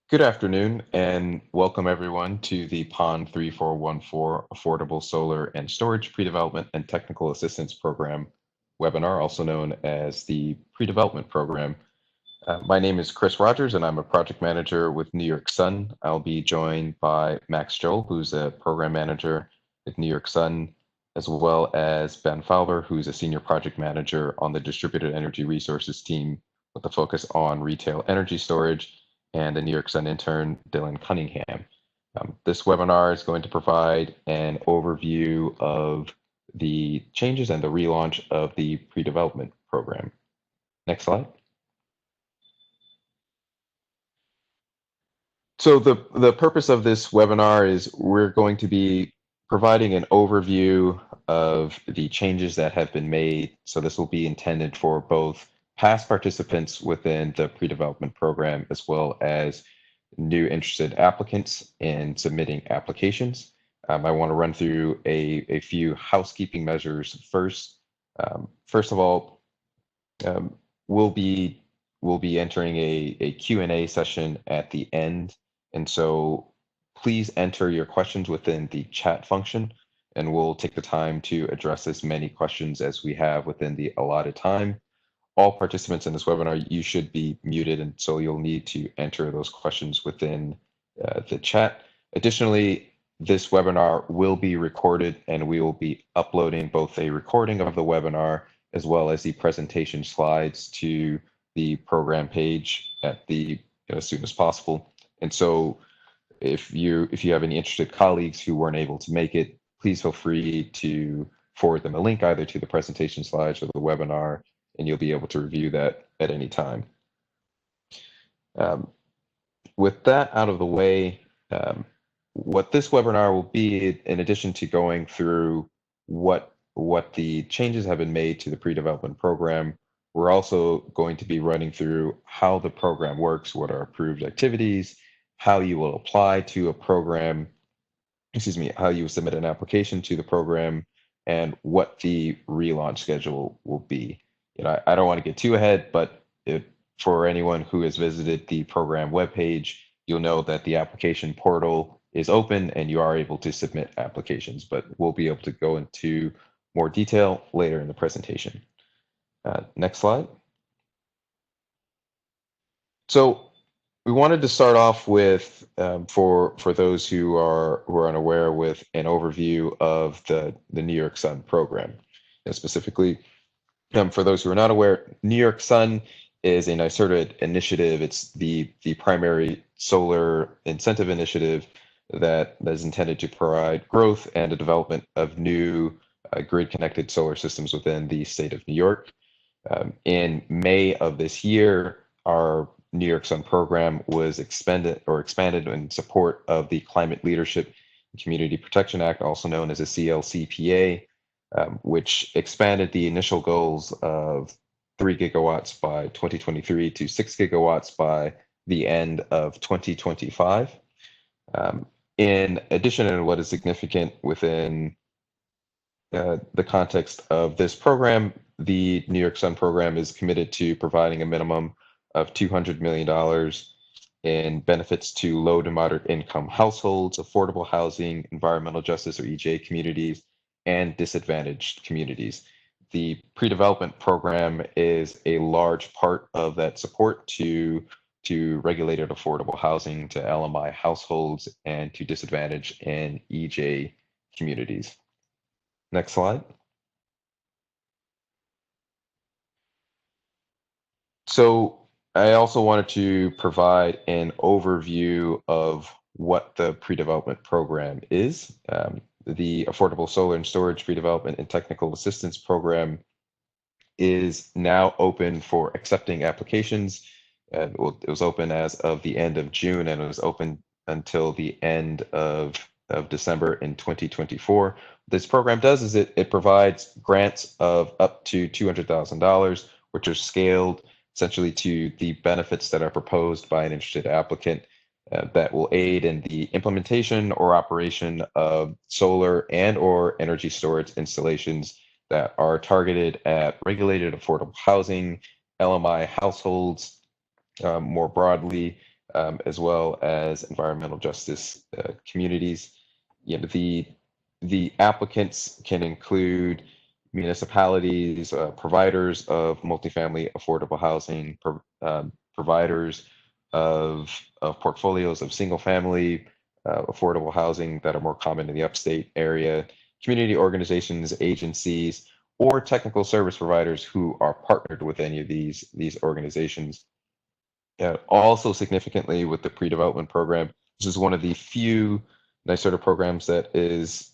Good afternoon and welcome everyone to the PON 3414 Affordable Solar and Storage Pre-Development and Technical Assistance Program webinar, also known as the Pre-Development Program. My name is Chris Rogers and I'm a project manager with New York Sun. I'll be joined by Max Joel, who's a program manager with New York Sun, as well as Ben Fowler, who's a senior project manager on the Distributed Energy Resources team with a focus on retail energy storage, and the New York Sun intern, Dylan Cunningham. This webinar is going to provide an overview of the changes and the relaunch of the pre-development program. Next slide. So the purpose of this webinar is we're going to be providing an overview of the changes that have been made. So this will be intended for both past participants within the pre-development program, as well as new interested applicants in submitting applications. I want to run through a few housekeeping measures first. First of all, we'll be entering a Q&A session at the end. And so please enter your questions within the chat function, and we'll take the time to address as many questions as we have within the allotted time. All participants in this webinar, you should be muted, and so you'll need to enter those questions within the chat. Additionally, this webinar will be recorded, and we will be uploading both a recording of the webinar as well as the presentation slides to the program page at as soon as possible. And so if you have any interested colleagues who weren't able to make it, please feel free to forward them a link either to the presentation slides or the webinar, and you'll be able to review that at any time. With that out of the way, what this webinar will be, in addition to going through what the changes have been made to the pre-development program, we're also going to be running through how the program works, what are approved activities, how you will apply to a program, how you submit an application to the program, and what the relaunch schedule will be. I don't want to get too ahead, but for anyone who has visited the program webpage, you'll know that the application portal is open and you are able to submit applications, but we'll be able to go into more detail later in the presentation. Next slide. So we wanted to start off with, for those who are unaware, with an overview of the New York Sun program. And specifically, for those who are not aware, New York Sun is a NYSERDA initiative. It's the primary solar incentive initiative that is intended to provide growth and the development of new grid-connected solar systems within the state of New York. In May of this year, our New York Sun program was expanded in support of the Climate Leadership and Community Protection Act, also known as a CLCPA, which expanded the initial goals of 3 gigawatts by 2023 to 6 gigawatts by the end of 2025. In addition, and what is significant within the context of this program, the New York Sun program is committed to providing a minimum of $200 million in benefits to low to moderate income households, affordable housing, environmental justice or EJ communities, and disadvantaged communities. The pre-development program is a large part of that support to regulated affordable housing, to LMI households, and to disadvantaged and EJ communities. Next slide. So I also wanted to provide an overview of what the pre-development program is. The Affordable Solar and Storage Pre-Development and Technical Assistance Program is now open for accepting applications. It was open as of the end of June, and it was open until the end of December in 2024. What this program does is it provides grants of up to $200,000, which are scaled essentially to the benefits that are proposed by an interested applicant, that will aid in the implementation or operation of solar and or energy storage installations that are targeted at regulated affordable housing, LMI households more broadly, as well as environmental justice communities. The applicants can include municipalities, providers of multifamily affordable housing, providers of portfolios of single family affordable housing that are more common in the upstate area, community organizations, agencies, or technical service providers who are partnered with any of these organizations. Also significantly with the pre-development program, this is one of the few NYSERDA programs that is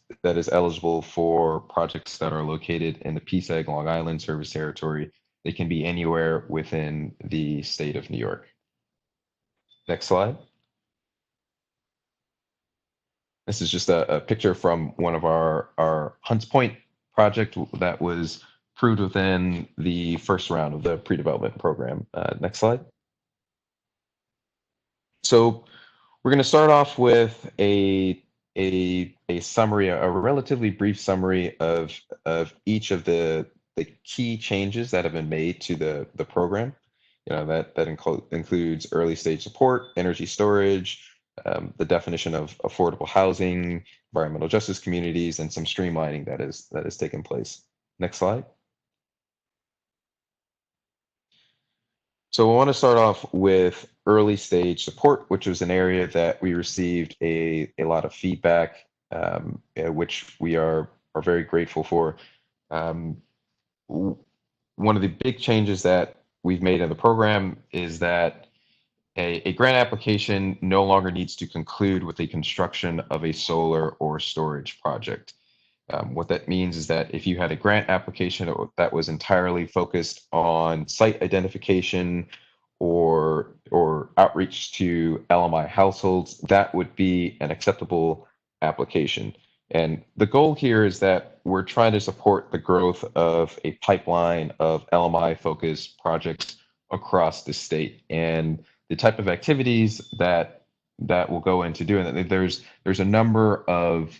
eligible for projects that are located in the PSEG Long Island service territory. They can be anywhere within the state of New York. Next slide. This is just a picture from one of our Hunts Point project that was approved within the first round of the pre-development program. Next slide. So we're going to start off with a summary, a relatively brief summary of each of the key changes that have been made to the program. That includes early stage support, energy storage, the definition of affordable housing, environmental justice communities, and some streamlining that has taken place. Next slide. So we want to start off with early stage support, which was an area that we received a lot of feedback, which we are very grateful for. One of the big changes that we've made in the program is that a grant application no longer needs to conclude with the construction of a solar or storage project. What that means is that if you had a grant application that was entirely focused on site identification or outreach to LMI households, that would be an acceptable application. And the goal here is that we're trying to support the growth of a pipeline of LMI-focused projects across the state. And the type of activities that will go into doing that, there's a number of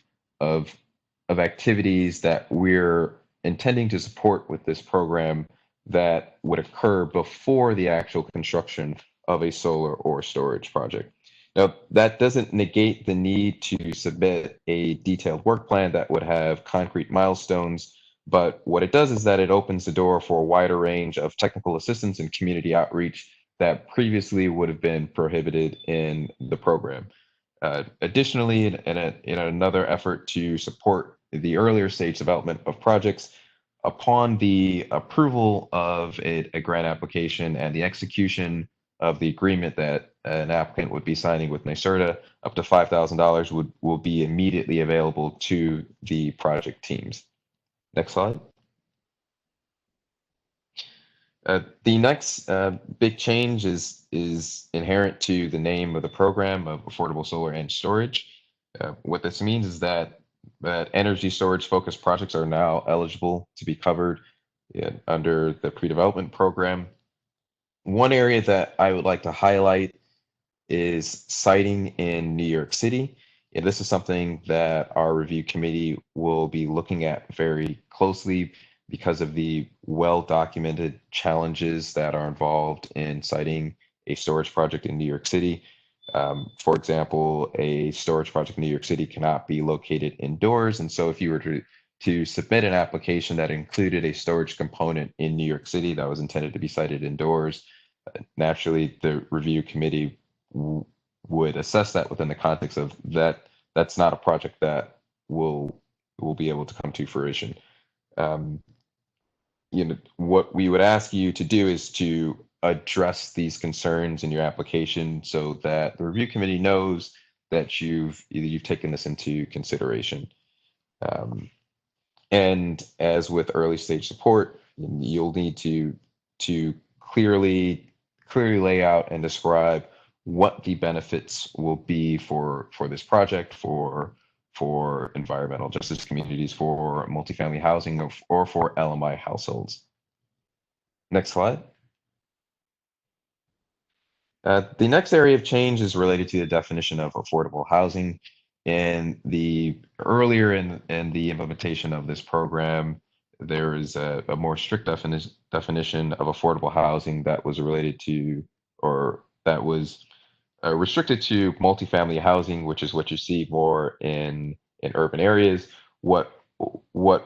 activities that we're intending to support with this program that would occur before the actual construction of a solar or storage project. Now, that doesn't negate the need to submit a detailed work plan that would have concrete milestones, but what it does is that it opens the door for a wider range of technical assistance and community outreach that previously would have been prohibited in the program. Additionally, in another effort to support the earlier stage development of projects, upon the approval of a grant application and the execution of the agreement that an applicant would be signing with NYSERDA, up to $5,000 will be immediately available to the project teams. Next slide. The next big change is inherent to the name of the program of Affordable Solar and Storage. What this means is that energy storage focused projects are now eligible to be covered under the pre-development program. One area that I would like to highlight is siting in New York City. And this is something that our review committee will be looking at very closely because of the well-documented challenges that are involved in siting a storage project in New York City. For example, a storage project in New York City cannot be located indoors. And so if you were to submit an application that included a storage component in New York City that was intended to be sited indoors, naturally the review committee would assess that within the context of that's not a project that will be able to come to fruition. What we would ask you to do is to address these concerns in your application so that the review committee knows that you've taken this into consideration. And as with early stage support, you'll need to clearly lay out and describe what the benefits will be for this project, for environmental justice communities, for multifamily housing, or for LMI households. Next slide. The next area of change is related to the definition of affordable housing. And the earlier in the implementation of this program, there is a more strict definition of affordable housing that was related to, or that was restricted to multifamily housing, which is what you see more in urban areas. What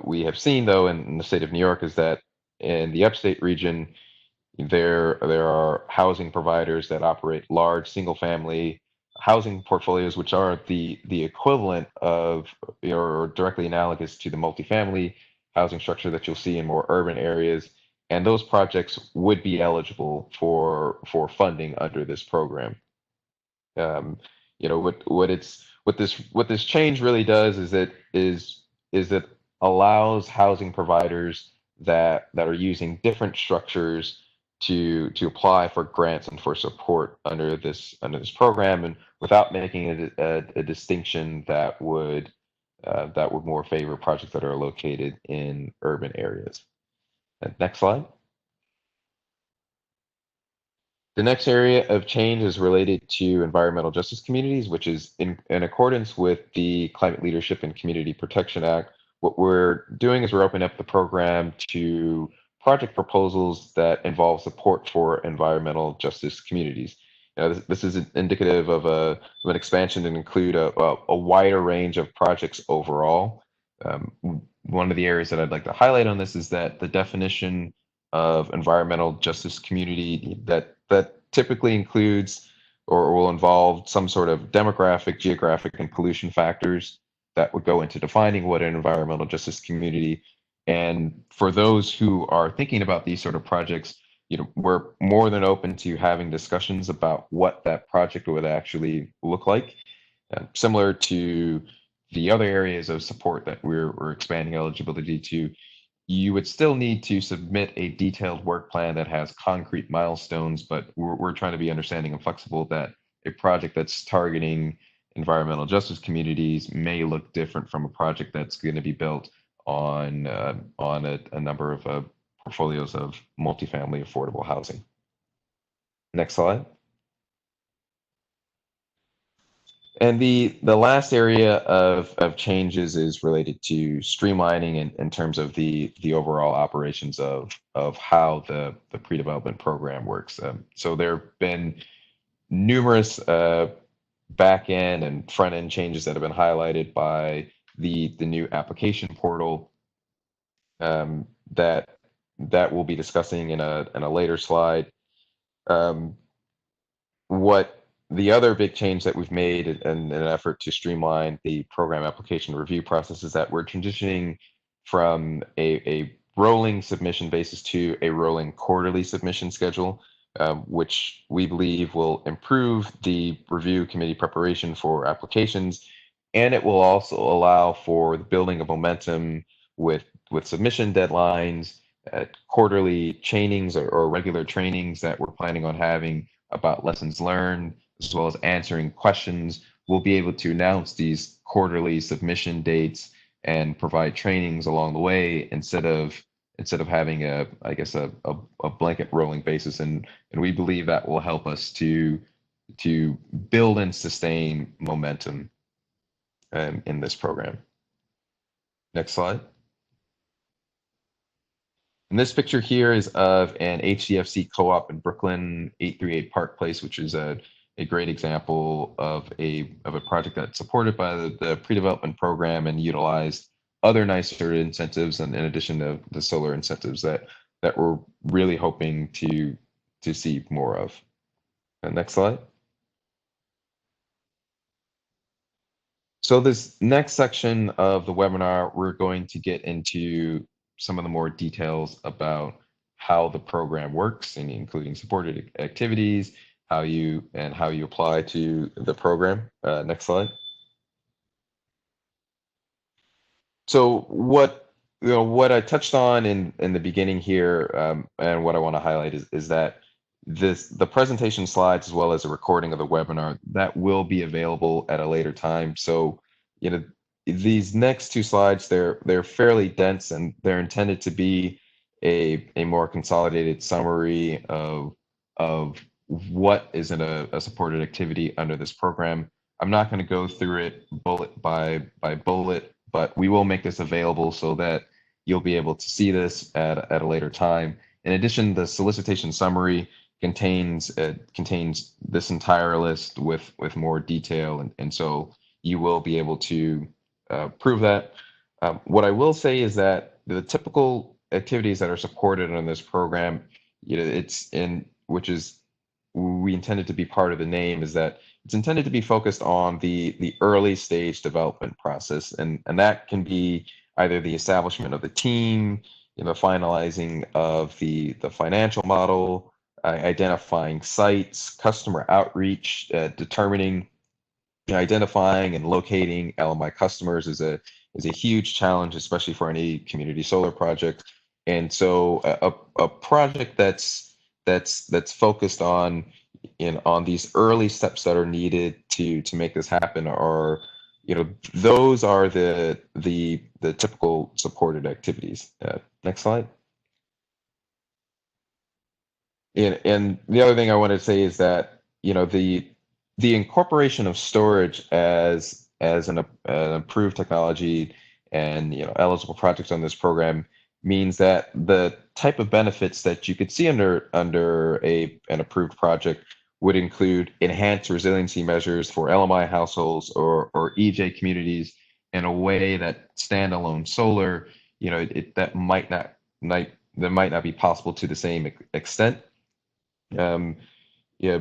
we have seen though in the state of New York is that in the upstate region, there are housing providers that operate large single family housing portfolios, which are the equivalent of or directly analogous to the multifamily housing structure that you'll see in more urban areas. And those projects would be eligible for funding under this program. Um, what this change really does is it allows housing providers that are using different structures to apply for grants and for support under this program, and without making it a distinction that would more favor projects that are located in urban areas. Next slide. The next area of change is related to environmental justice communities, which is in accordance with the Climate Leadership and Community Protection Act. What we're doing is we're opening up the program to project proposals that involve support for environmental justice communities. This is indicative of an expansion to include a wider range of projects overall. One of the areas that I'd like to highlight on this is that the definition of environmental justice community that typically includes or will involve some sort of demographic, geographic, and pollution factors that would go into defining what an environmental justice community. And for those who are thinking about these sort of projects, we're more than open to having discussions about what that project would actually look like. Similar to the other areas of support that we're expanding eligibility to, you would still need to submit a detailed work plan that has concrete milestones, but we're trying to be understanding and flexible that a project that's targeting environmental justice communities may look different from a project that's going to be built on a number of portfolios of multifamily affordable housing. Next slide. And the last area of changes is related to streamlining in terms of the overall operations of how the pre-development program works. So there have been numerous back end and front end changes that have been highlighted by the new application portal that we'll be discussing in a later slide. What the other big change that we've made in an effort to streamline the program application review process is that we're transitioning from a rolling submission basis to a rolling quarterly submission schedule, which we believe will improve the review committee preparation for applications, and it will also allow for the building of momentum with submission deadlines, quarterly trainings or regular trainings that we're planning on having about lessons learned, as well as answering questions. We'll be able to announce these quarterly submission dates and provide trainings along the way instead of having a blanket rolling basis. And we believe that will help us to build and sustain momentum in this program. Next slide. And this picture here is of an HDFC co-op in Brooklyn, 838 Park Place, which is a great example of a project that's supported by the pre-development program and utilized other nicer incentives in addition to the solar incentives that we're really hoping to see more of. And next slide. So this next section of the webinar, we're going to get into some of the more details about how the program works, and including supported activities, how you apply to the program. Next slide. So what I touched on in the beginning here, and what I want to highlight is that the presentation slides, as well as a recording of the webinar, that will be available at a later time. So these next two slides, they're fairly dense, and they're intended to be a more consolidated summary of what is in a supported activity under this program. I'm not going to go through it bullet by bullet, but we will make this available so that you'll be able to see this at a later time. In addition, the solicitation summary contains this entire list with more detail, and so you will be able to prove that. What I will say is that the typical activities that are supported in this program, it's in which is we intended to be part of the name, is that it's intended to be focused on the early stage development process, and that can be either the establishment of the team, finalizing of the financial model, identifying sites, customer outreach, determining, identifying and locating LMI customers is a huge challenge, especially for any community solar project. And so a project that's focused on these early steps that are needed to make this happen are, those are the typical supported activities. Next slide. And the other thing I want to say is that, the incorporation of storage as an approved technology and, eligible projects on this program means that the type of benefits that you could see under an approved project would include enhanced resiliency measures for LMI households or EJ communities in a way that standalone solar, that might not be possible to the same extent. Um, yeah.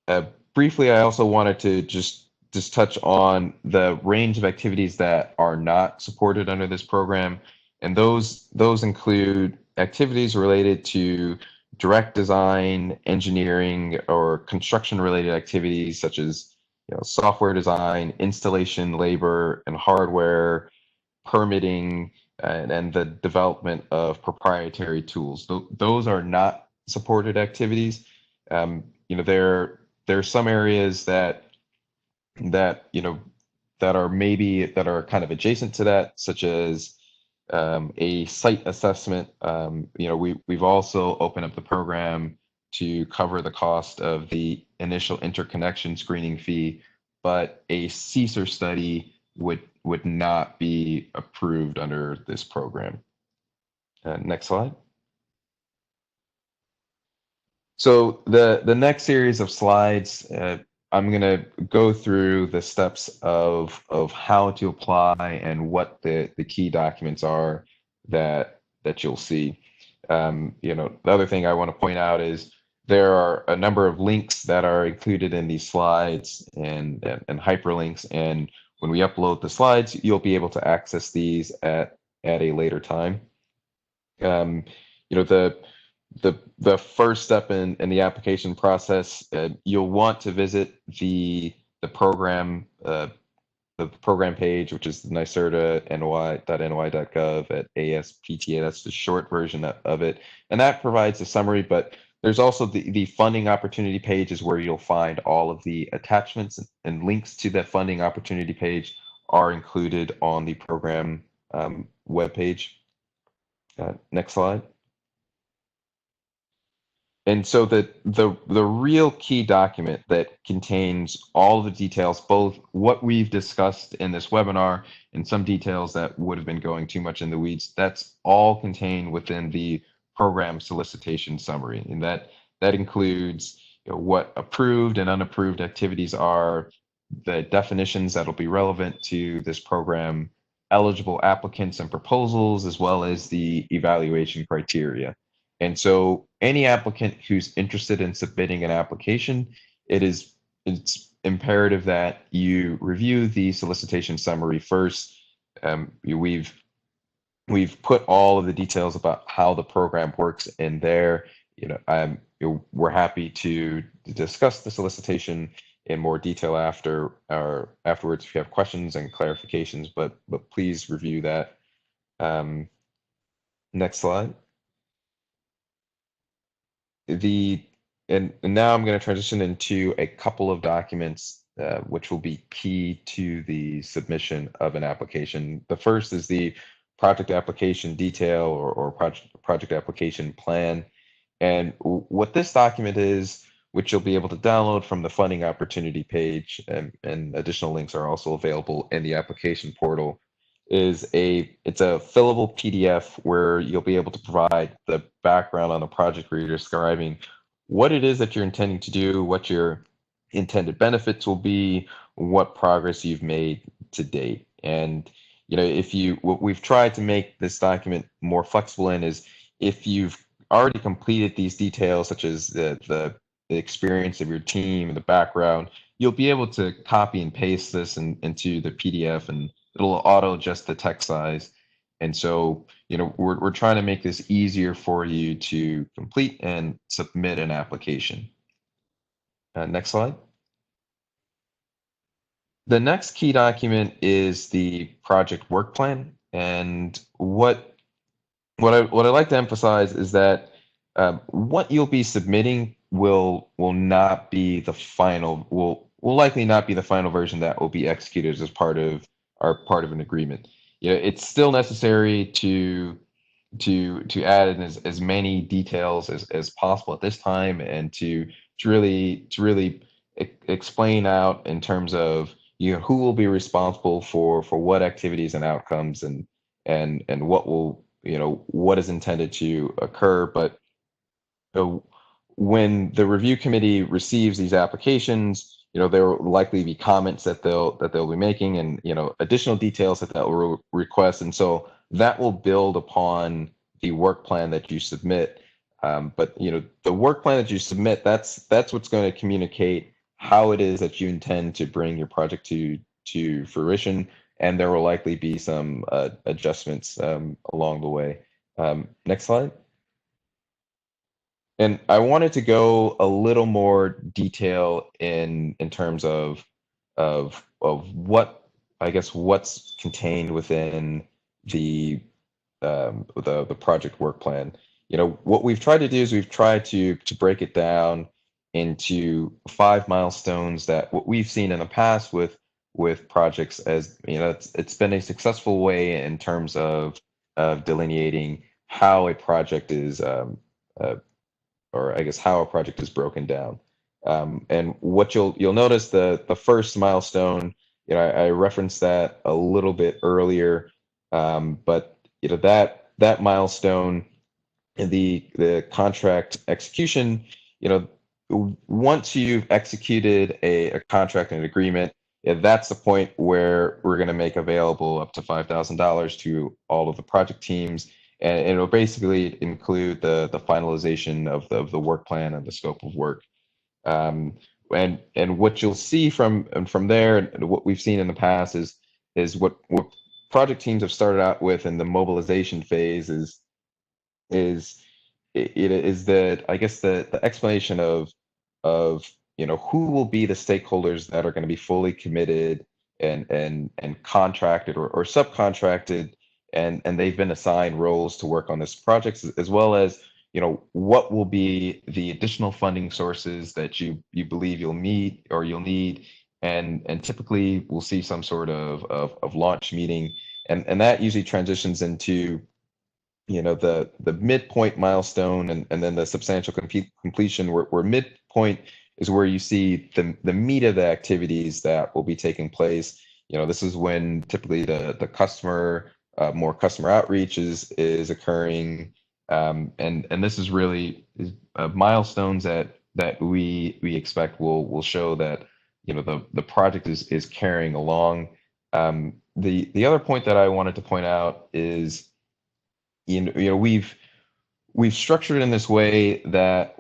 Uh, Briefly, I also wanted to just touch on the range of activities that are not supported under this program, and those include activities related to direct design, engineering, or construction-related activities such as, software design, installation, labor, and hardware, permitting, and the development of proprietary tools. Those are not supported activities. There are some areas that you know that are kind of adjacent to that, such as a site assessment. We've also opened up the program to cover the cost of the initial interconnection screening fee, but a CSER study would not be approved under this program. Next slide. So the next series of slides, I'm going to go through the steps of how to apply and what the key documents are that you'll see. The other thing I want to point out is there are a number of links that are included in these slides and hyperlinks, and when we upload the slides, you'll be able to access these at a later time. Um, you know, the first step in the application process, you'll want to visit the program page, which is nycerta.ny.gov at ASPTA. That's the short version of it, and that provides a summary. But there's also the funding opportunity page, is where you'll find all of the attachments and links to that funding opportunity page are included on the program webpage. Next slide. And so the real key document that contains all the details, both what we've discussed in this webinar and some details that would have been going too much in the weeds, that's all contained within the program solicitation summary. And that includes, what approved and unapproved activities are, the definitions that'll be relevant to this program, eligible applicants and proposals, as well as the evaluation criteria. And so any applicant who's interested in submitting an application, it's imperative that you review the solicitation summary first. We've put all of the details about how the program works in there. We're happy to discuss the solicitation in more detail afterwards if you have questions and clarifications, but please review that. Next slide. And now I'm going to transition into a couple of documents which will be key to the submission of an application. The first is the project application detail or project application plan. And what this document is, which you'll be able to download from the funding opportunity page, and additional links are also available in the application portal, it's a fillable PDF where you'll be able to provide the background on the project where you're describing what it is that you're intending to do, what your intended benefits will be, what progress you've made to date. And if you what we've tried to make this document more flexible in is if you've already completed these details, such as the experience of your team and the background, you'll be able to copy and paste this into the PDF, and it'll auto adjust the text size. And so, we're trying to make this easier for you to complete and submit an application. Next slide. The next key document is the project work plan. And what I like to emphasize is that what you'll be submitting will not be the final will likely not be the final version that will be executed as part of an agreement. It's still necessary to add in as many details as possible at this time, and to really explain out in terms of who will be responsible for what activities and outcomes, and what is intended to occur. But uh, when the review committee receives these applications, there will likely be comments that they'll be making, and additional details that will request, and so that will build upon the work plan that you submit. But the work plan that you submit, that's what's going to communicate how it is that you intend to bring your project to fruition, and there will likely be some adjustments along the way. Next slide. And I wanted to go a little more detail in terms of what, I guess, what's contained within the project work plan. What we've tried to do is we've tried to break it down into 5 milestones that what we've seen in the past with projects, as it's been a successful way in terms of delineating how a project is uh, or I guess how a project is broken down. And what you'll notice, the first milestone, I referenced that a little bit earlier, but that milestone in the contract execution, once you've executed a contract and an agreement, that's the point where we're going to make available up to $5,000 to all of the project teams, and it'll basically include the finalization of the work plan and the scope of work. Um, and what you'll see from there, and what we've seen in the past is what project teams have started out with in the mobilization phase is it is the, I guess, the explanation of who will be the stakeholders that are going to be fully committed and contracted or subcontracted, and they've been assigned roles to work on this project, as well as what will be the additional funding sources that you believe you'll need, and typically we'll see some sort of launch meeting, and that usually transitions into the midpoint milestone, and then the substantial completion, where midpoint is where you see the meat of the activities that will be taking place. This is when typically the customer more customer outreach is occurring, and this is really milestones that we expect will show that the project is carrying along. The other point that I wanted to point out is we've structured it in this way that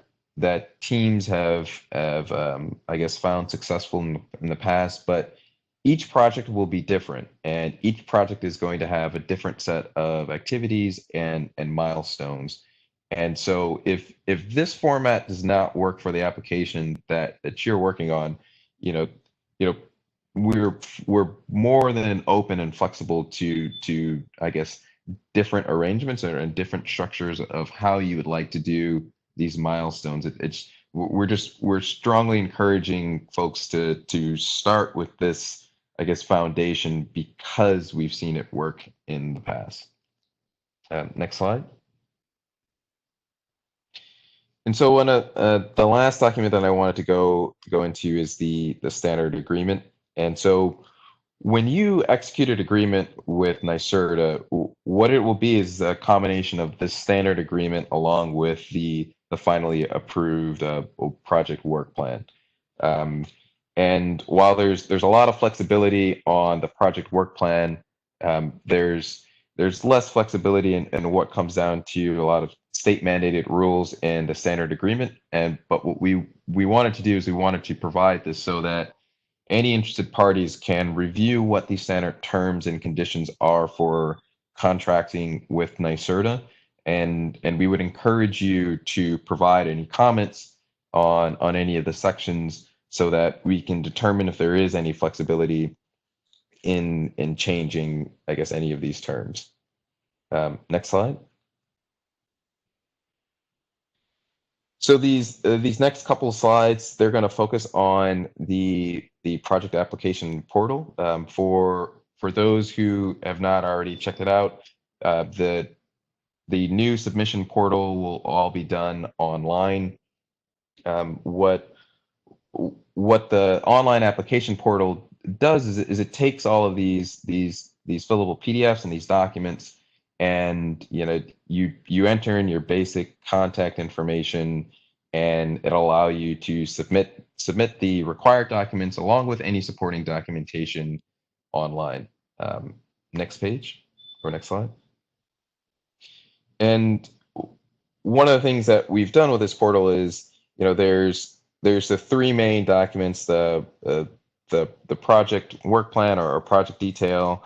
teams have I guess found successful in the past, but each project will be different, and each project is going to have a different set of activities and milestones. And so if this format does not work for the application that you're working on, you know you know we're more than open and flexible to I guess different arrangements and different structures of how you would like to do these milestones. We're strongly encouraging folks to start with this, I guess, foundation, because we've seen it work in the past. Next slide. And so the last document that I wanted to go into is the standard agreement. And so when you execute an agreement with NYSERDA, what it will be is a combination of the standard agreement along with the finally approved project work plan. And while there's a lot of flexibility on the project work plan, there's less flexibility in what comes down to a lot of state mandated rules in the standard agreement. But what we wanted to do is we wanted to provide this so that any interested parties can review what the standard terms and conditions are for contracting with NYSERDA, and we would encourage you to provide any comments on any of the sections so that we can determine if there is any flexibility in changing, I guess, any of these terms. Next slide. So these next couple of slides, they're going to focus on the project application portal. For those who have not already checked it out, the new submission portal will all be done online. What the online application portal does is it takes all of these fillable PDFs and these documents, and you enter in your basic contact information, and it'll allow you to submit the required documents along with any supporting documentation online. Next page or next slide. And one of the things that we've done with this portal is, there's the three main documents: the project work plan or project detail,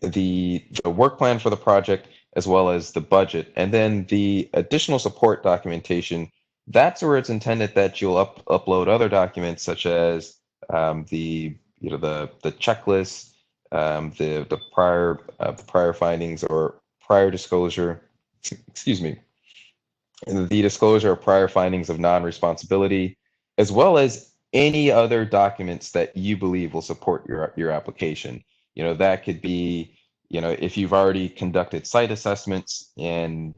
the work plan for the project, as well as the budget, and then the additional support documentation. That's where it's intended that you'll upload other documents such as the checklist, the prior findings or prior disclosure. Excuse me. The disclosure of prior findings of non-responsibility, as well as any other documents that you believe will support your application. That could be, if you've already conducted site assessments and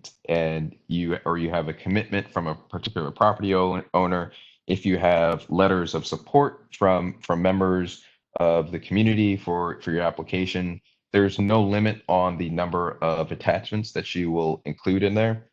you have a commitment from a particular property owner, if you have letters of support from members of the community for your application. There's no limit on the number of attachments that you will include in there.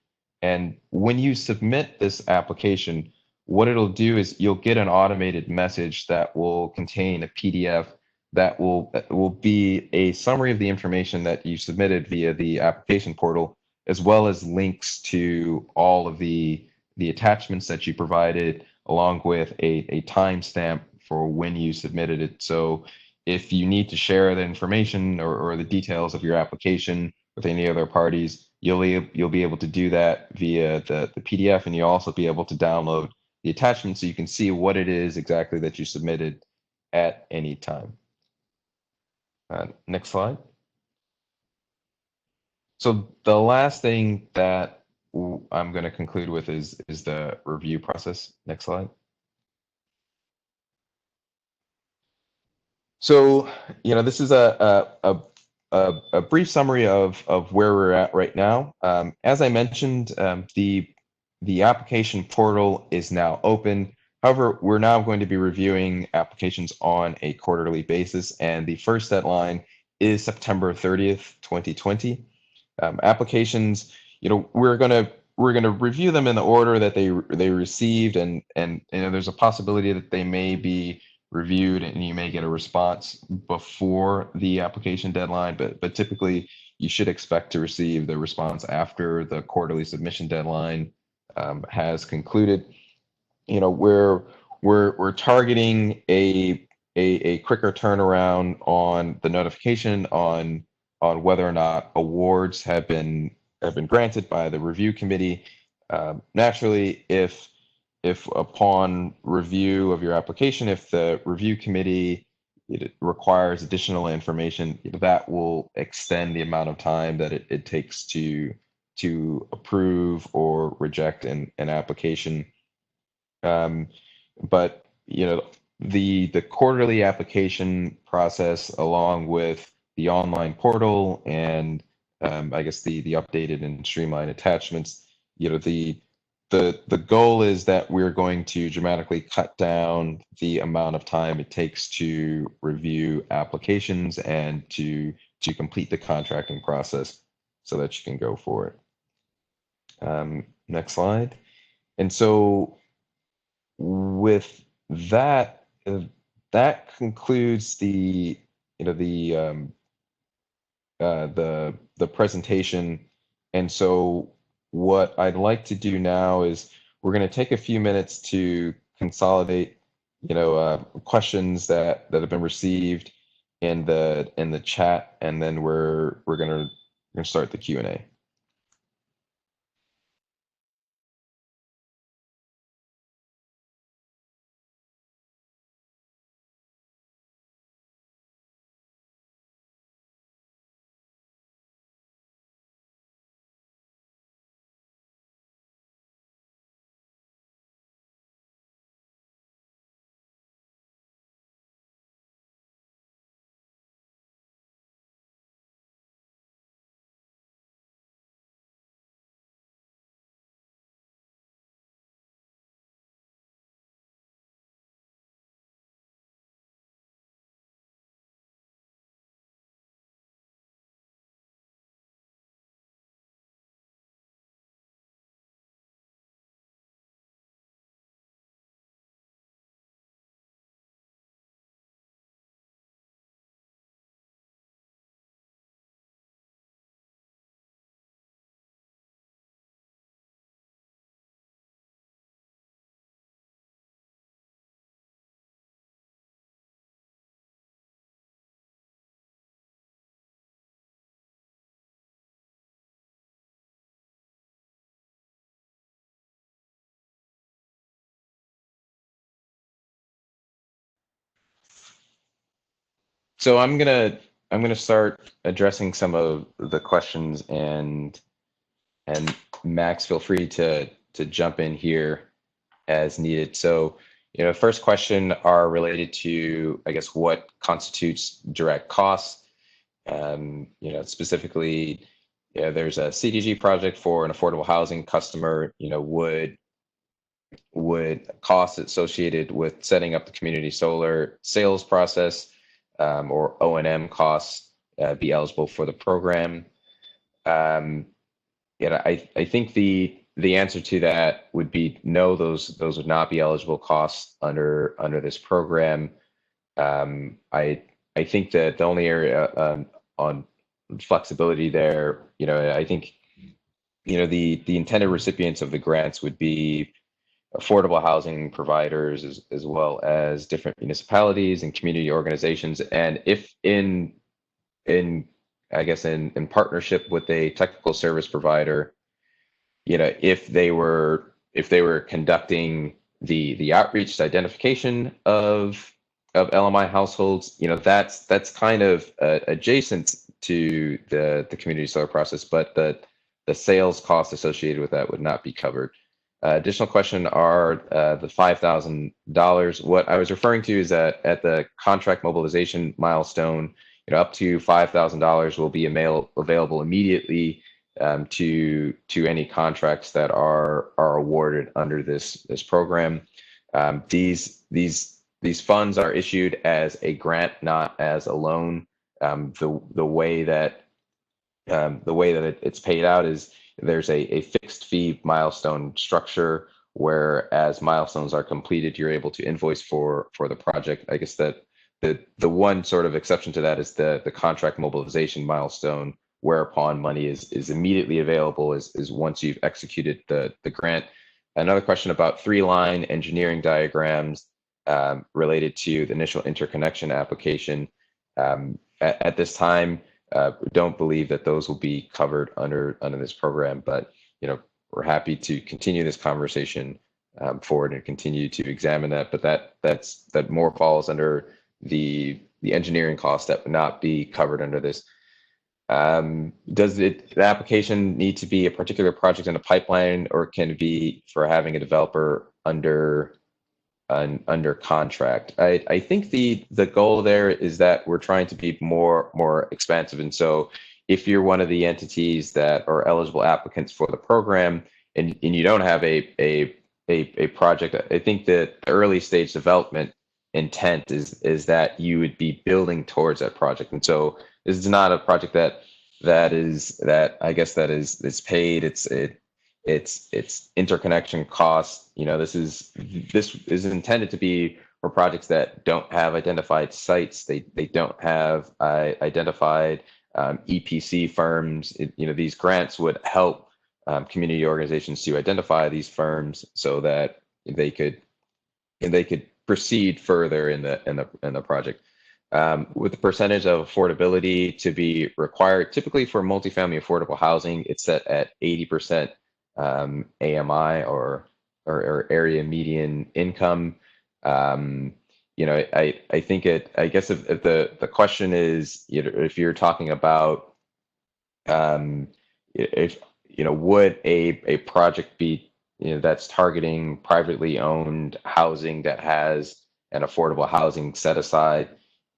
And when you submit this application, what it'll do is you'll get an automated message that will contain a PDF that will be a summary of the information that you submitted via the application portal, as well as links to all of the attachments that you provided, along with a timestamp for when you submitted it. So if you need to share the information or the details of your application with any other parties, you'll be able to do that via the PDF, and you'll also be able to download the attachment so you can see what it is exactly that you submitted at any time. Next slide. So the last thing that I'm going to conclude with is the review process. Next slide. So, this is a brief summary of where we're at right now. As I mentioned, the application portal is now open. However, we're now going to be reviewing applications on a quarterly basis, and the first deadline is September 30th, 2020. Applications, we're gonna review them in the order that they received, and there's a possibility that they may be reviewed and you may get a response before the application deadline, but typically you should expect to receive the response after the quarterly submission deadline has concluded. We're targeting a quicker turnaround on the notification on whether or not awards have been granted by the review committee. Naturally, if upon review of your application, if the review committee requires additional information, that will extend the amount of time that it takes to approve or reject an application. But the quarterly application process, along with the online portal and I guess the updated and streamlined attachments, the goal is that we're going to dramatically cut down the amount of time it takes to review applications and to complete the contracting process so that you can go for it. Next slide. And so with that, that concludes the, you know, the presentation. And so what I'd like to do now is we're going to take a few minutes to consolidate, questions that have been received in the chat, and then we're gonna start the Q&A. So I'm gonna start addressing some of the questions, and Max, feel free to jump in here as needed. So, first question are related to, I guess, what constitutes direct costs. Specifically, there's a CDG project for an affordable housing customer. Would costs associated with setting up the community solar sales process, or O&M costs, be eligible for the program? Um, I think the answer to that would be no. Those would not be eligible costs under this program. I think that the only area on flexibility there, I think, the intended recipients of the grants would be affordable housing providers, as well as different municipalities and community organizations. And if in I guess in partnership with a technical service provider, if they were conducting the outreach to identification of LMI households, that's kind of adjacent to the community solar process, but the sales costs associated with that would not be covered. Additional question are the $5,000. What I was referring to is that at the contract mobilization milestone, up to $5,000 will be available immediately, to any contracts that are awarded under this program. These funds are issued as a grant, not as a loan. The way that it's paid out is there's a fixed fee milestone structure, where as milestones are completed, you're able to invoice for the project. I guess that the one sort of exception to that is the contract mobilization milestone, whereupon money is immediately available is once you've executed the grant. Another question about 3-line engineering diagrams, related to the initial interconnection application. At this time, don't believe that those will be covered under this program, but we're happy to continue this conversation forward and continue to examine that. But that more falls under the engineering cost that would not be covered under this. Does the application need to be a particular project in a pipeline, or can it be for having a developer under contract? I think the goal there is that we're trying to be more expansive. And so if you're one of the entities that are eligible applicants for the program, and you don't have a project, I think that the early stage development intent is that you would be building towards that project. And so this is not a project that is paid. it's interconnection costs. This is intended to be for projects that don't have identified sites. They don't have identified EPC firms. These grants would help community organizations to identify these firms so that they could proceed further in the project. With the percentage of affordability to be required, typically for multifamily affordable housing, it's set at 80% AMI or area median income. I think I guess if the question is, if you're talking about if would a project be that's targeting privately owned housing that has an affordable housing set aside,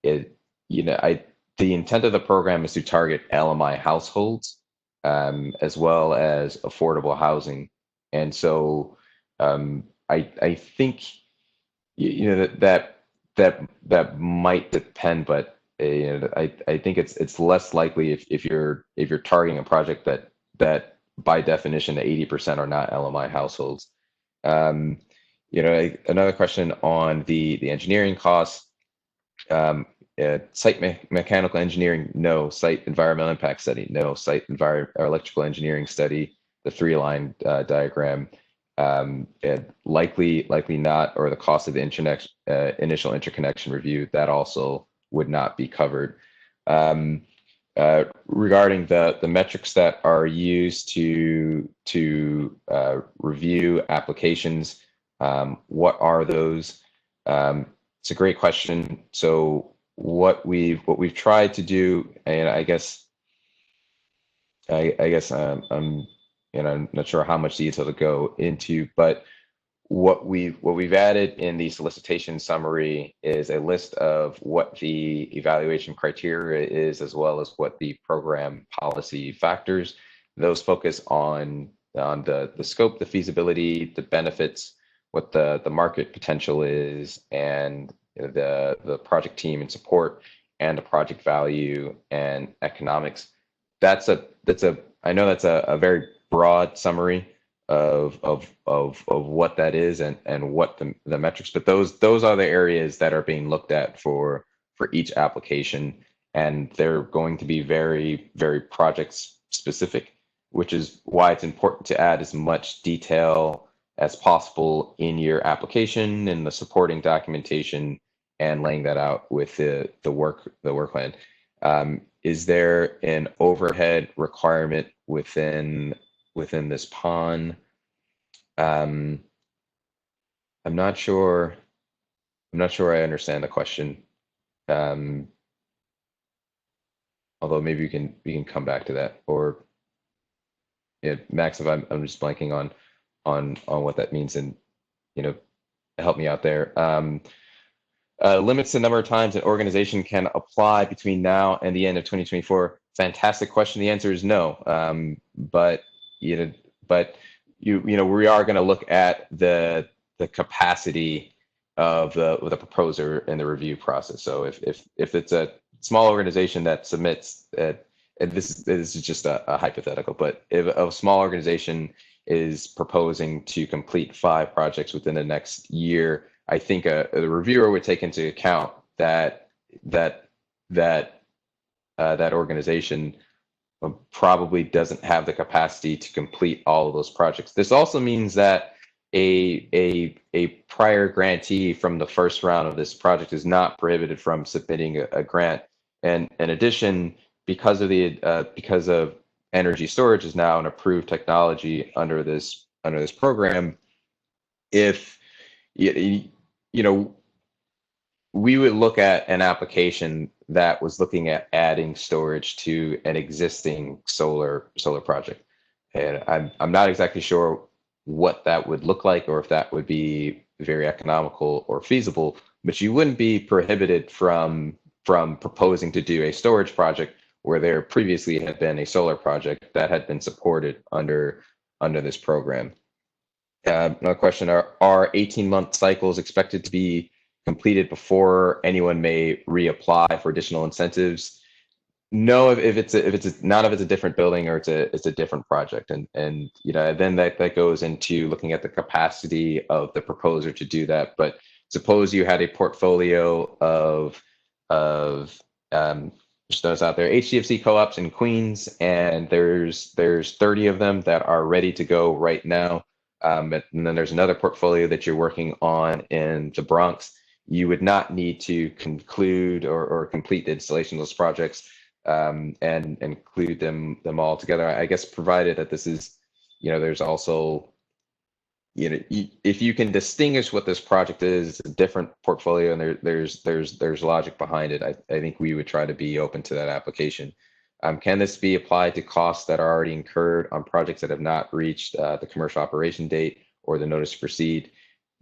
it I the intent of the program is to target LMI households as well as affordable housing, and so I think that might depend, but I think it's less likely if you're targeting a project that by definition 80% are not LMI households. Another question on the engineering costs. Site mechanical engineering, no. Site environmental impact study, no. Site electrical engineering study, the 3-line diagram, likely not, or the cost of the initial interconnection review, that also would not be covered. Regarding the metrics that are used to review applications, what are those? It's a great question. So what we've tried to do, and I guess I'm not sure how much detail to go into, but what we've added in the solicitation summary is a list of what the evaluation criteria is, as well as what the program policy factors. Those focus on the scope, the feasibility, the benefits, what the market potential is, and the project team and support, and the project value and economics. I know that's a very broad summary of what that is and what the metrics, but those are the areas that are being looked at for each application, and they're going to be very, very project specific, which is why it's important to add as much detail as possible in your application and the supporting documentation, and laying that out with the work plan. Is there an overhead requirement within this PON? I'm not sure. I understand the question. Although maybe we can come back to that, or Max, if I'm just blanking on what that means, and help me out there. Limits the number of times an organization can apply between now and the end of 2024. Fantastic question. The answer is no. But we are going to look at the capacity of the proposer in the review process. So if it's a small organization that submits, and this is just a hypothetical, but if a small organization is proposing to complete 5 projects within the next year, I think the reviewer would take into account that organization probably doesn't have the capacity to complete all of those projects. This also means that a prior grantee from the first round of this project is not prohibited from submitting a grant. And in addition, because of energy storage is now an approved technology under this program, if we would look at an application that was looking at adding storage to an existing solar project, and I'm not exactly sure what that would look like, or if that would be very economical or feasible, but you wouldn't be prohibited from proposing to do a storage project where there previously had been a solar project that had been supported under this program. Another question: Are 18-month cycles expected to be completed before anyone may reapply for additional incentives? No, not if it's a different building or it's a different project, and then that goes into looking at the capacity of the proposer to do that. But suppose you had a portfolio of just those out there, HDFC co-ops in Queens, and there's 30 of them that are ready to go right now. And then there's another portfolio that you're working on in the Bronx. You would not need to conclude or complete the installation of those projects, and include them all together. I guess provided that this is, there's also, if you can distinguish what this project is, it's a different portfolio, and there's logic behind it. I think we would try to be open to that application. Can this be applied to costs that are already incurred on projects that have not reached the commercial operation date or the notice to proceed?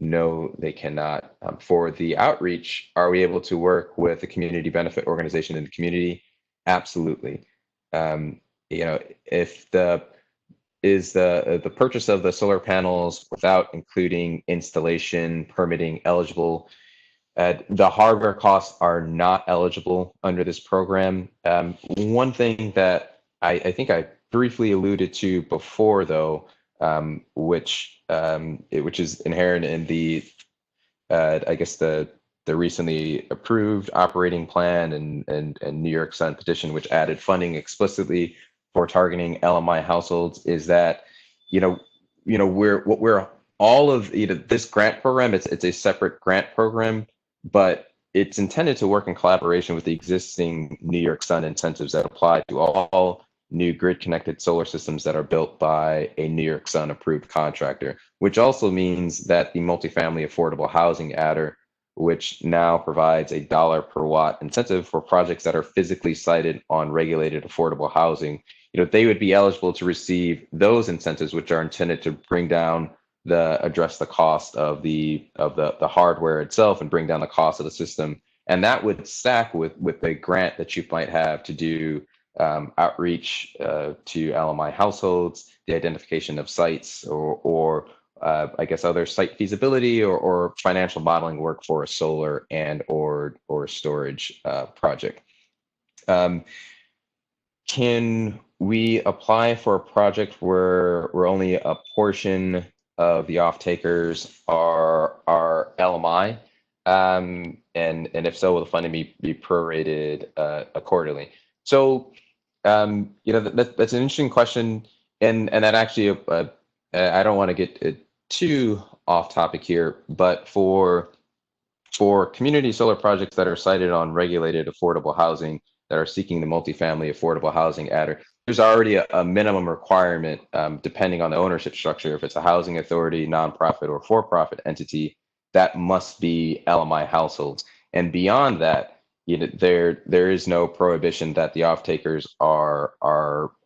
No, they cannot. For the outreach, are we able to work with a community benefit organization in the community? Absolutely. If the purchase of the solar panels without including installation permitting eligible, the hardware costs are not eligible under this program. One thing that I think I briefly alluded to before, though, which is inherent in I guess the recently approved operating plan and New York Sun petition, which added funding explicitly for targeting LMI households, is that you know we're all of this grant program. It's a separate grant program, but it's intended to work in collaboration with the existing New York Sun incentives that apply to all new grid connected solar systems that are built by a New York Sun approved contractor, which also means that the multifamily affordable housing adder, which now provides a dollar per watt incentive for projects that are physically sited on regulated affordable housing, they would be eligible to receive those incentives, which are intended to address the cost of the hardware itself and bring down the cost of the system. And that would stack with a grant that you might have to do outreach to LMI households, the identification of sites, or I guess other site feasibility or financial modeling work for a solar and or storage project. Can we apply for a project where only a portion of the off takers are LMI? And if so, will the funding be prorated accordingly? So that's an interesting question, and that actually I don't want to get too off topic here, but for community solar projects that are sited on regulated affordable housing that are seeking the multifamily affordable housing adder, there's already a minimum requirement, depending on the ownership structure. If it's a housing authority, nonprofit, or for-profit entity, that must be LMI households. And beyond that, there is no prohibition that the off-takers are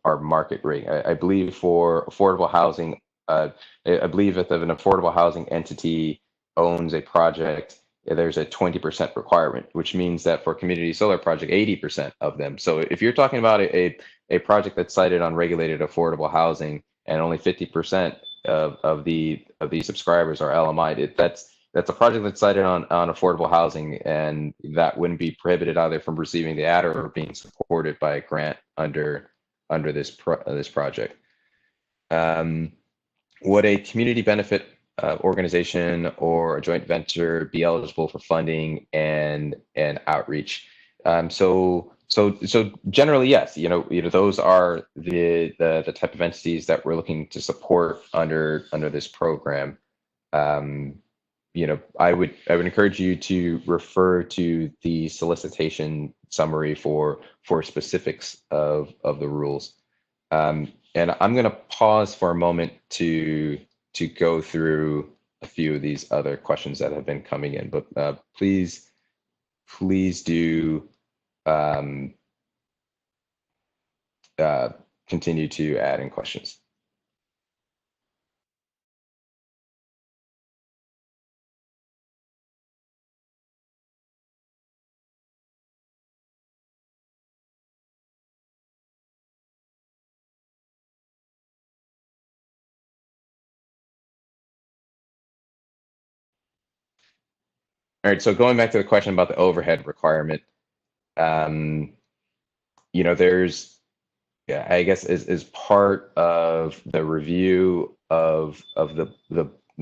market rate. I believe for affordable housing, I believe if an affordable housing entity owns a project, there's a 20% requirement, which means that for community solar project, 80% of them. So if you're talking about a project that's sited on regulated affordable housing and only 50% of the subscribers are LMI, that's a project that's sited on affordable housing, and that wouldn't be prohibited either from receiving the adder or being supported by a grant under this project. Would a community benefit organization or a joint venture be eligible for funding and outreach? So generally, yes. Those are the type of entities that we're looking to support under this program. I would encourage you to refer to the solicitation summary for specifics of the rules. And I'm going to pause for a moment to go through a few of these other questions that have been coming in, but please do um, continue to add in questions. All right, so going back to the question about the overhead requirement, um, there's, yeah, I guess is part of the review of the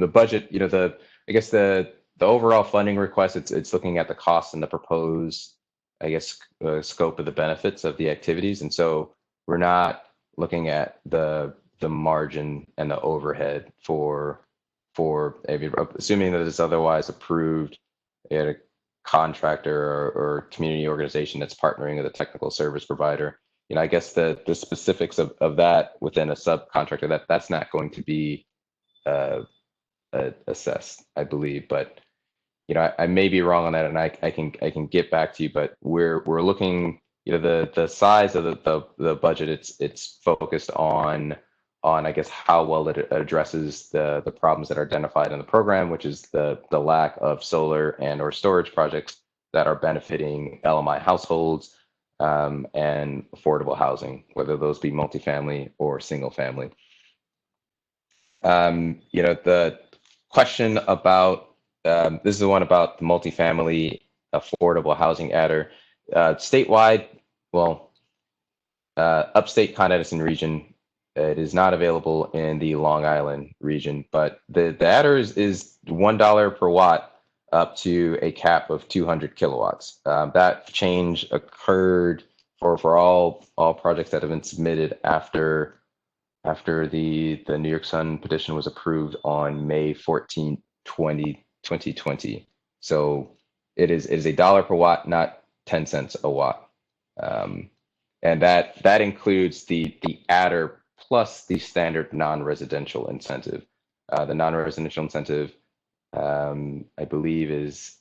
budget, I guess the overall funding request, it's looking at the costs and the proposed, I guess, scope of the benefits of the activities. And so we're not looking at the margin and the overhead I mean, assuming that it's otherwise approved at a contractor or community organization that's partnering with a technical service provider. I guess the specifics of that within a subcontractor, that's not going to be uh, assessed, I believe. But I may be wrong on that, and I can get back to you. But we're looking, the size of the budget. It's focused on I guess how well it addresses the problems that are identified in the program, which is the lack of solar and or storage projects that are benefiting LMI households, and affordable housing, whether those be multifamily or single family. The question about this is the one about the multifamily affordable housing adder. Statewide, well, upstate Con Edison region, it is not available in the Long Island region, but the adder is $1 per watt up to a cap of 200 kilowatts. That change occurred for all projects that have been submitted after the New York Sun petition was approved on May 14th, 2020. So it is a dollar per watt, not 10 cents a watt. And that includes the adder plus the standard non-residential incentive. The non-residential incentive, I believe, is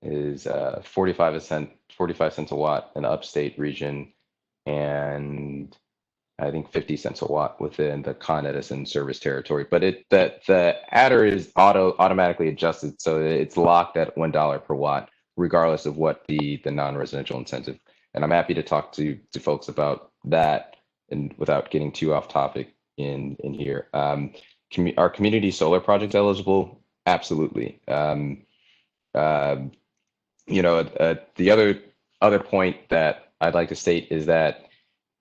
45 cents a watt in the upstate region, and I think 50 cents a watt within the Con Edison service territory. But the adder is automatically adjusted, so it's locked at $1 per watt, regardless of what the non-residential incentive. And I'm happy to talk to folks about that, and without getting too off topic in here. Are community solar projects eligible? Absolutely. The other point that I'd like to state is that,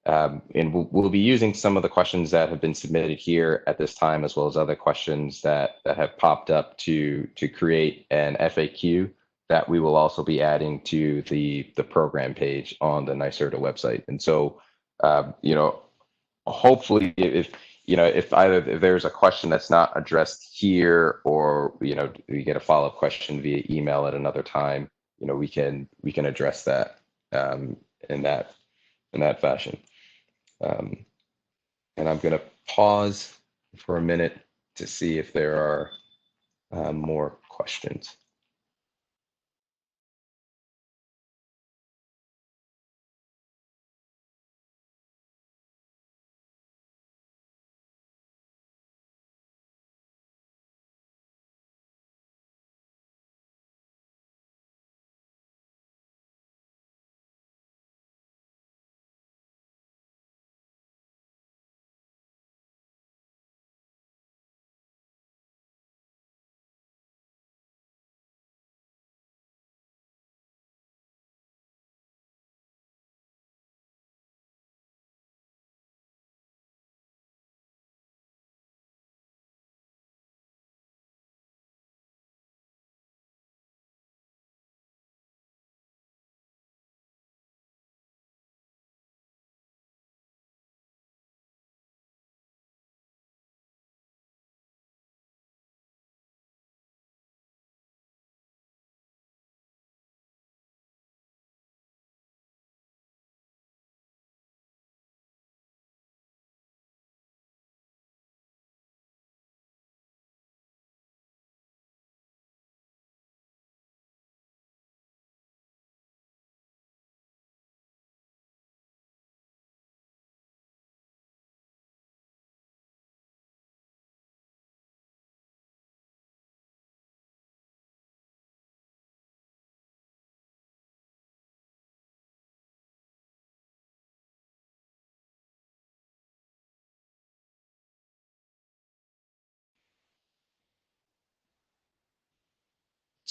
and we'll be using some of the questions that have been submitted here at this time, as well as other questions that have popped up to create an FAQ that we will also be adding to the program page on the NYSERDA website. And so, hopefully, if either if there's a question that's not addressed here, or we get a follow-up question via email at another time, we can address that, in that fashion. And I'm going to pause for a minute to see if there are more questions.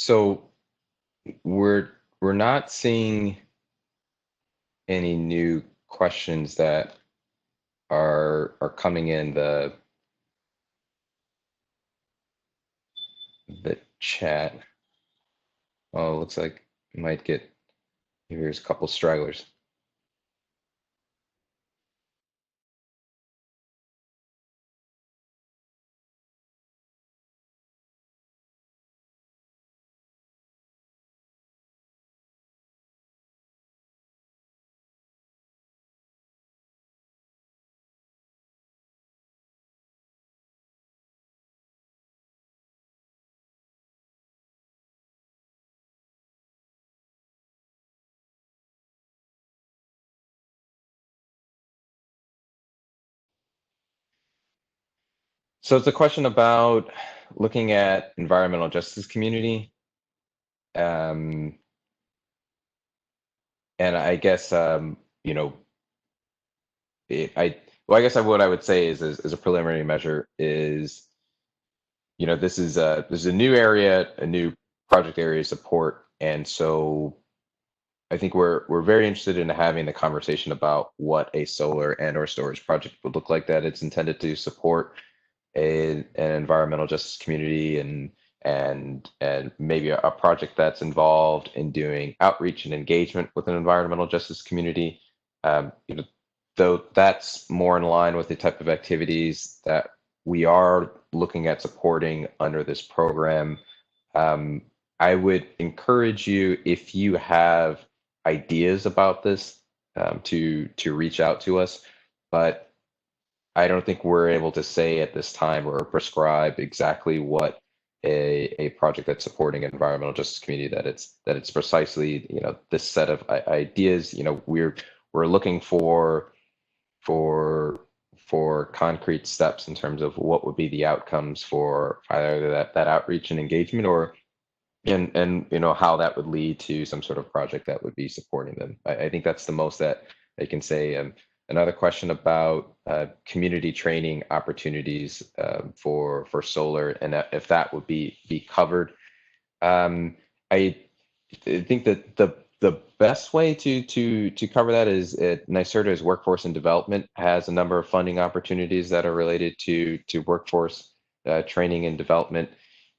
So we're not seeing any new questions that are coming in the chat. Oh, it looks like we might get, here's a couple stragglers. So it's a question about looking at environmental justice community. Um, and I guess, well, I guess what I would say is, as a preliminary measure is, this is a new area, a new project area support. And so I think we're very interested in having the conversation about what a solar and or storage project would look like that it's intended to support an environmental justice community, and maybe a project that's involved in doing outreach and engagement with an environmental justice community. Though that's more in line with the type of activities that we are looking at supporting under this program. Um, I would encourage you, if you have ideas about this, to reach out to us. But I don't think we're able to say at this time or prescribe exactly what a project that's supporting an environmental justice community, that it's precisely, this set of ideas. We're looking for for concrete steps in terms of what would be the outcomes for either that outreach and engagement, or and how that would lead to some sort of project that would be supporting them. I think that's the most that I can say. Another question about community training opportunities for solar, and if that would be covered. Um, I think that the best way to cover that is, NYSERDA's Workforce and Development has a number of funding opportunities that are related to workforce training and development.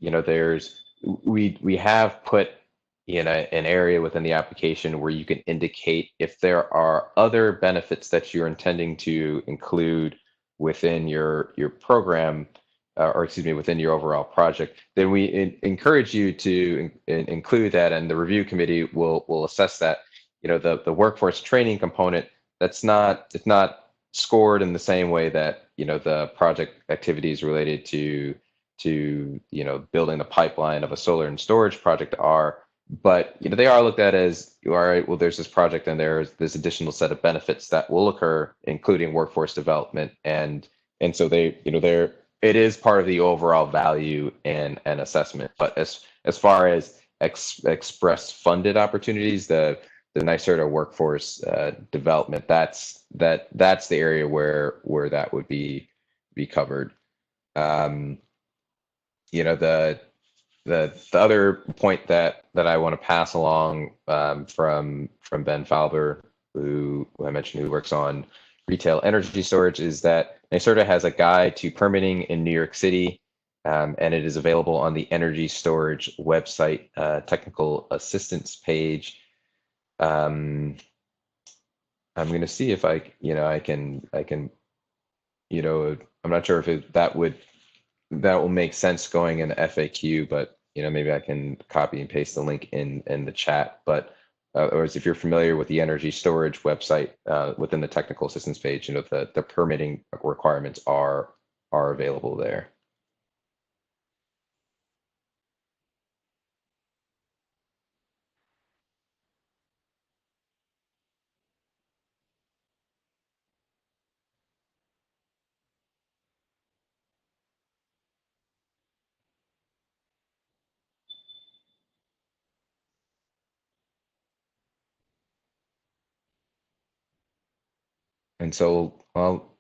We have put in an area within the application where you can indicate if there are other benefits that you're intending to include within your program, or excuse me, within your overall project. Then we encourage you to include that, and the review committee will assess that. The workforce training component, it's not scored in the same way that the project activities related to building the pipeline of a solar and storage project are. But they are looked at as, all right, well, there's this project and there's this additional set of benefits that will occur, including workforce development, and so they're, it is part of the overall value and assessment. But as far as express funded opportunities, the NYSERDA workforce development, that's the area where that would be covered. Um, the other point that I want to pass along, from Ben Falber, who I mentioned, who works on retail energy storage, is that NYSERDA has a guide to permitting in New York City, and it is available on the energy storage website, technical assistance page. I'm going to see if I can, I'm not sure if that will make sense going in the FAQ, but maybe I can copy and paste the link in the chat. But or if you're familiar with the energy storage website, within the technical assistance page, the permitting requirements are available there. And so, well,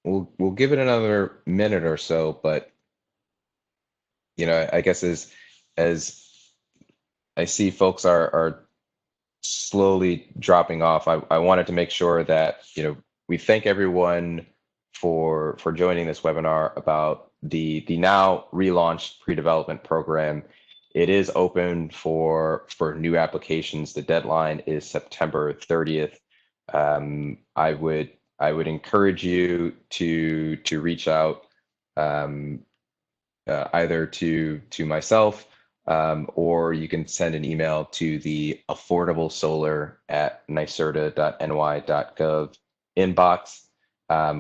we'll give it another minute or so, but I guess as I see folks are slowly dropping off, I wanted to make sure that, we thank everyone for joining this webinar about the now relaunched pre-development program. It is open for new applications. The deadline is September 30th. I would encourage you to reach out, either to myself, or you can send an email to the affordablesolar@nycerta.ny.gov inbox,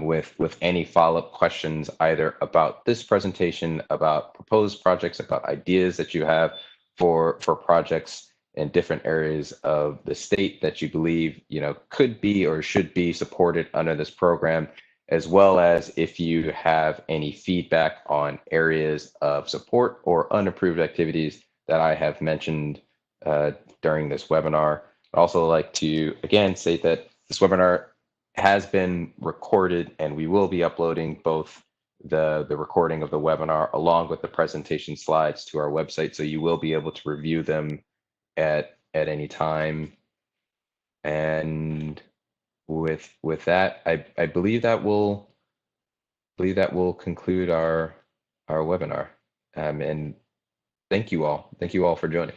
with any follow-up questions, either about this presentation, about proposed projects, about ideas that you have for projects in different areas of the state that you believe could be or should be supported under this program, as well as if you have any feedback on areas of support or unapproved activities that I have mentioned during this webinar. I'd also like to again state that this webinar has been recorded, and we will be uploading both the recording of the webinar along with the presentation slides to our website, so you will be able to review them at any time. And with that, I believe that will conclude our webinar. And thank you all for joining.